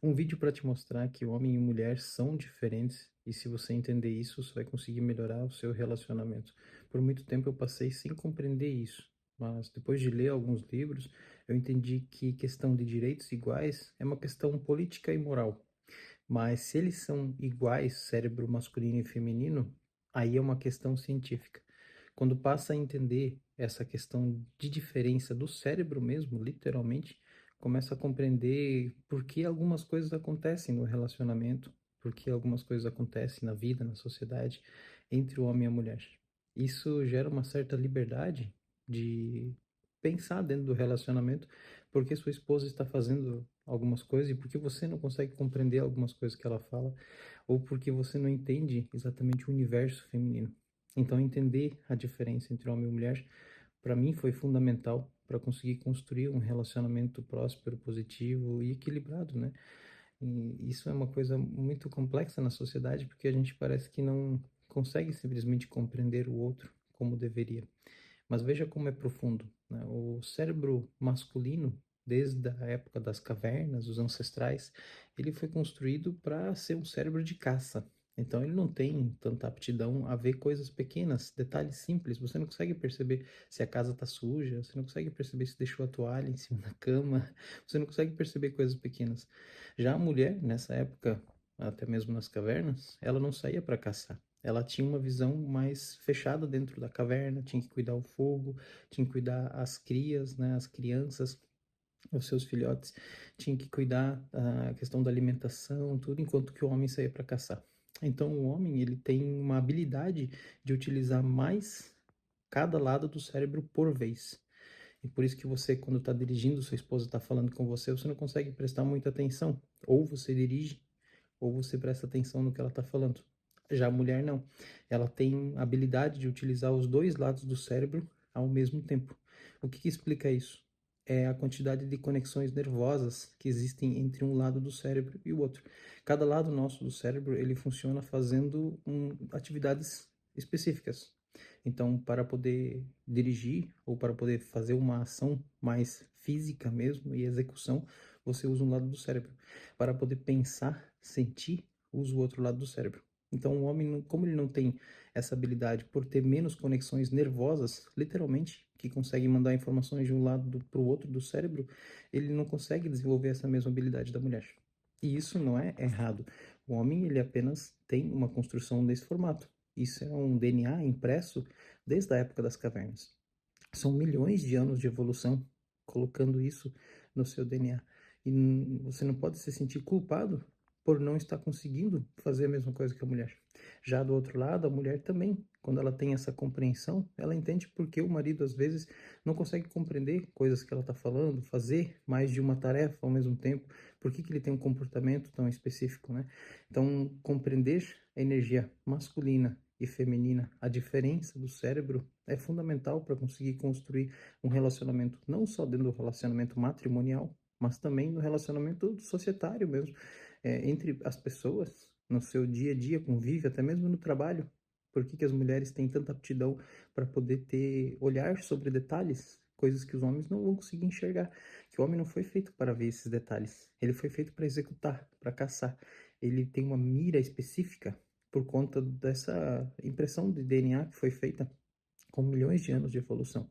Um vídeo para te mostrar que homem e mulher são diferentes e se você entender isso, você vai conseguir melhorar o seu relacionamento. Por muito tempo eu passei sem compreender isso, mas depois de ler alguns livros, eu entendi que questão de direitos iguais é uma questão política e moral. Mas se eles são iguais, cérebro masculino e feminino, aí é uma questão científica. Quando passa a entender essa questão de diferença do cérebro mesmo, literalmente, começa a compreender por que algumas coisas acontecem no relacionamento, por que algumas coisas acontecem na vida, na sociedade, entre o homem e a mulher. Isso gera uma certa liberdade de pensar dentro do relacionamento, porque sua esposa está fazendo algumas coisas e porque você não consegue compreender algumas coisas que ela fala, ou porque você não entende exatamente o universo feminino. Então, entender a diferença entre homem e mulher, para mim, foi fundamental para conseguir construir um relacionamento próspero, positivo e equilibrado, né? E isso é uma coisa muito complexa na sociedade, porque a gente parece que não consegue simplesmente compreender o outro como deveria. Mas veja como é profundo, né? O cérebro masculino, desde a época das cavernas, os ancestrais, ele foi construído para ser um cérebro de caça. Então ele não tem tanta aptidão a ver coisas pequenas, detalhes simples. Você não consegue perceber se a casa está suja, você não consegue perceber se deixou a toalha em cima da cama, você não consegue perceber coisas pequenas. Já a mulher, nessa época, até mesmo nas cavernas, ela não saía para caçar. Ela tinha uma visão mais fechada dentro da caverna, tinha que cuidar o fogo, tinha que cuidar as crias, né, as crianças, os seus filhotes, tinha que cuidar a questão da alimentação, tudo, enquanto que o homem saía para caçar. Então, o homem, ele tem uma habilidade de utilizar mais cada lado do cérebro por vez. E por isso que você, quando está dirigindo, sua esposa está falando com você, você não consegue prestar muita atenção. Ou você dirige, ou você presta atenção no que ela está falando. Já a mulher não. Ela tem a habilidade de utilizar os dois lados do cérebro ao mesmo tempo. O que explica isso? É a quantidade de conexões nervosas que existem entre um lado do cérebro e o outro. Cada lado nosso do cérebro, ele funciona fazendo atividades específicas. Então, para poder dirigir ou para poder fazer uma ação mais física mesmo e execução, você usa um lado do cérebro. Para poder pensar, sentir, usa o outro lado do cérebro. Então, o homem, como ele não tem essa habilidade por ter menos conexões nervosas, literalmente, que consegue mandar informações de um lado para o outro do cérebro, ele não consegue desenvolver essa mesma habilidade da mulher. E isso não é errado. O homem, ele apenas tem uma construção desse formato. Isso é um DNA impresso desde a época das cavernas. São milhões de anos de evolução colocando isso no seu DNA. E você não pode se sentir culpado por não estar conseguindo fazer a mesma coisa que a mulher. Já do outro lado, a mulher também, quando ela tem essa compreensão, ela entende porque o marido às vezes não consegue compreender coisas que ela está falando, fazer mais de uma tarefa ao mesmo tempo, por que ele tem um comportamento tão específico, né? Então, compreender a energia masculina e feminina, a diferença do cérebro é fundamental para conseguir construir um relacionamento, não só dentro do relacionamento matrimonial, mas também no relacionamento societário mesmo, entre as pessoas, no seu dia a dia, convívio, até mesmo no trabalho. Por que as mulheres têm tanta aptidão para poder ter olhar sobre detalhes, coisas que os homens não vão conseguir enxergar? Que o homem não foi feito para ver esses detalhes, ele foi feito para executar, para caçar. Ele tem uma mira específica por conta dessa impressão de DNA que foi feita com milhões de anos de evolução.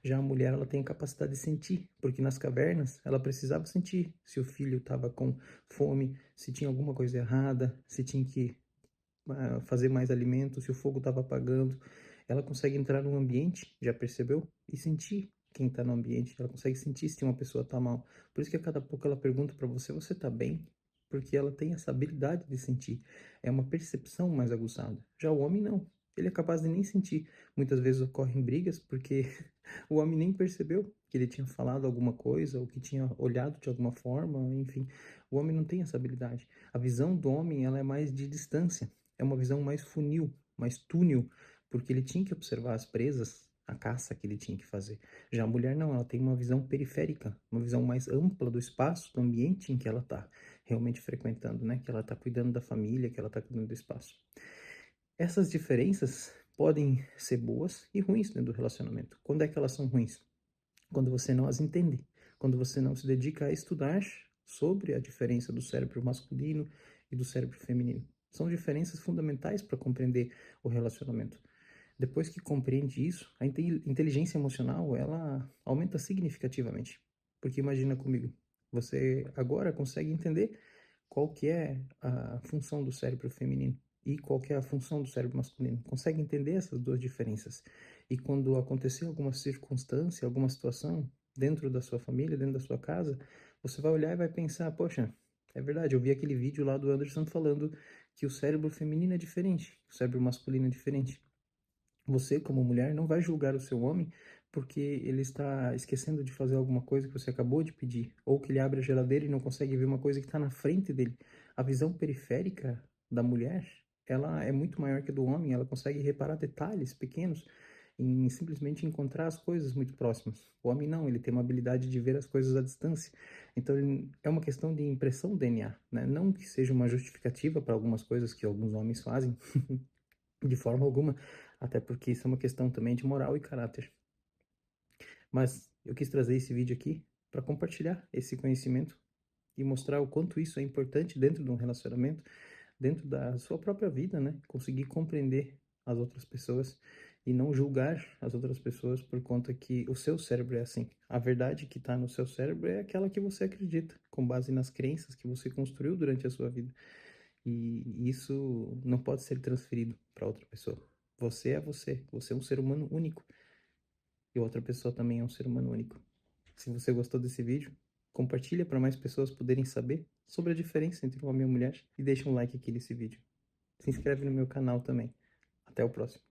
Já a mulher, ela tem a capacidade de sentir, porque nas cavernas ela precisava sentir se o filho estava com fome, se tinha alguma coisa errada, se tinha que fazer mais alimento, se o fogo estava apagando. Ela consegue entrar num ambiente, já percebeu? E sentir quem está no ambiente. Ela consegue sentir se uma pessoa está mal. Por isso que a cada pouco ela pergunta para você, você está bem? Porque ela tem essa habilidade de sentir. É uma percepção mais aguçada. Já o homem não. Ele é capaz de nem sentir. Muitas vezes ocorrem brigas porque o homem nem percebeu que ele tinha falado alguma coisa ou que tinha olhado de alguma forma, enfim. O homem não tem essa habilidade. A visão do homem, ela é mais de distância. É uma visão mais funil, mais túnel, porque ele tinha que observar as presas, a caça que ele tinha que fazer. Já a mulher não, ela tem uma visão periférica, uma visão mais ampla do espaço, do ambiente em que ela está realmente frequentando, né? Que ela está cuidando da família, que ela está cuidando do espaço. Essas diferenças podem ser boas e ruins dentro do relacionamento. Quando é que elas são ruins? Quando você não as entende, quando você não se dedica a estudar sobre a diferença do cérebro masculino e do cérebro feminino. São diferenças fundamentais para compreender o relacionamento. Depois que compreende isso, a inteligência emocional, ela aumenta significativamente. Porque imagina comigo, você agora consegue entender qual que é a função do cérebro feminino e qual que é a função do cérebro masculino. Consegue entender essas duas diferenças. E quando acontecer alguma circunstância, alguma situação dentro da sua família, dentro da sua casa, você vai olhar e vai pensar, poxa, é verdade, eu vi aquele vídeo lá do Anderson falando que o cérebro feminino é diferente, o cérebro masculino é diferente. Você, como mulher, não vai julgar o seu homem porque ele está esquecendo de fazer alguma coisa que você acabou de pedir, ou que ele abre a geladeira e não consegue ver uma coisa que está na frente dele. A visão periférica da mulher, ela é muito maior que a do homem, ela consegue reparar detalhes pequenos em simplesmente encontrar as coisas muito próximas. O homem não, ele tem uma habilidade de ver as coisas à distância. Então, é uma questão de impressão do DNA, né? Não que seja uma justificativa para algumas coisas que alguns homens fazem, de forma alguma, até porque isso é uma questão também de moral e caráter. Mas eu quis trazer esse vídeo aqui para compartilhar esse conhecimento e mostrar o quanto isso é importante dentro de um relacionamento, dentro da sua própria vida, né? Conseguir compreender as outras pessoas e não julgar as outras pessoas por conta que o seu cérebro é assim. A verdade que está no seu cérebro é aquela que você acredita, com base nas crenças que você construiu durante a sua vida. E isso não pode ser transferido para outra pessoa. Você é você, você é um ser humano único e outra pessoa também é um ser humano único. Se você gostou desse vídeo, compartilha para mais pessoas poderem saber sobre a diferença entre um homem e uma mulher e deixa um like aqui nesse vídeo. Se inscreve no meu canal também. Até o próximo.